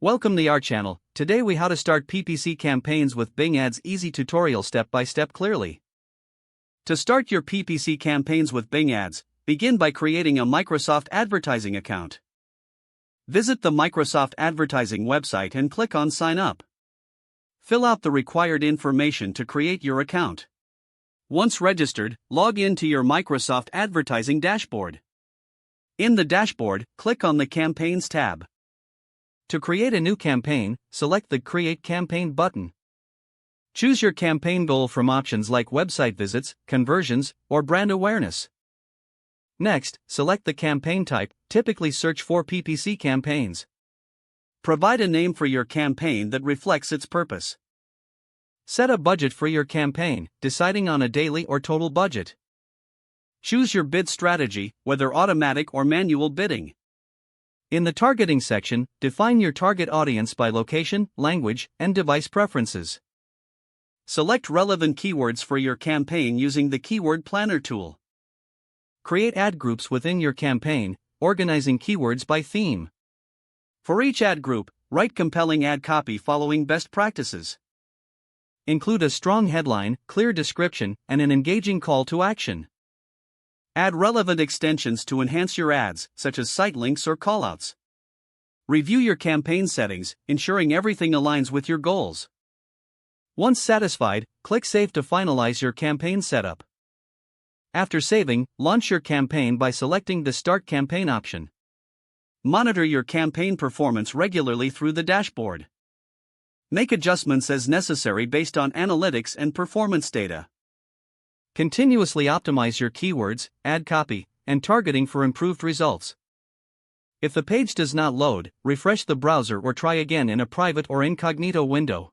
Welcome to our channel. Today we how to start PPC campaigns with Bing Ads easy tutorial step by step clearly. To start your PPC campaigns with Bing Ads, begin by creating a Microsoft Advertising account. Visit the Microsoft Advertising website and click on Sign Up. Fill out the required information to create your account. Once registered, log in to your Microsoft Advertising dashboard. In the dashboard, click on the Campaigns tab. To create a new campaign, select the Create Campaign button. Choose your campaign goal from options like website visits, conversions, or brand awareness. Next, select the campaign type, typically search for PPC campaigns. Provide a name for your campaign that reflects its purpose. Set a budget for your campaign, deciding on a daily or total budget. Choose your bid strategy, whether automatic or manual bidding. In the targeting section, define your target audience by location, language, and device preferences. Select relevant keywords for your campaign using the Keyword Planner tool. Create ad groups within your campaign, organizing keywords by theme. For each ad group, write compelling ad copy following best practices. Include a strong headline, clear description, and an engaging call to action. Add relevant extensions to enhance your ads, such as site links or callouts. Review your campaign settings, ensuring everything aligns with your goals. Once satisfied, click Save to finalize your campaign setup. After saving, launch your campaign by selecting the Start Campaign option. Monitor your campaign performance regularly through the dashboard. Make adjustments as necessary based on analytics and performance data. Continuously optimize your keywords, ad copy, and targeting for improved results. If the page does not load, refresh the browser or try again in a private or incognito window.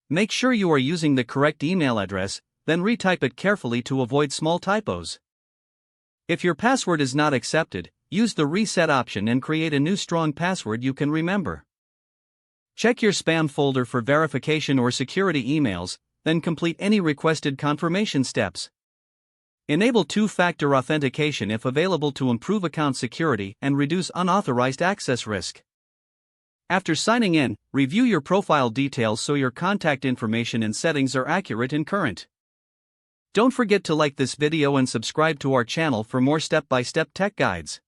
Make sure you are using the correct email address, then retype it carefully to avoid small typos. If your password is not accepted, use the reset option and create a new strong password you can remember. Check your spam folder for verification or security emails, then complete any requested confirmation steps. Enable two-factor authentication if available to improve account security and reduce unauthorized access risk. After signing in, review your profile details so your contact information and settings are accurate and current. Don't forget to like this video and subscribe to our channel for more step-by-step tech guides.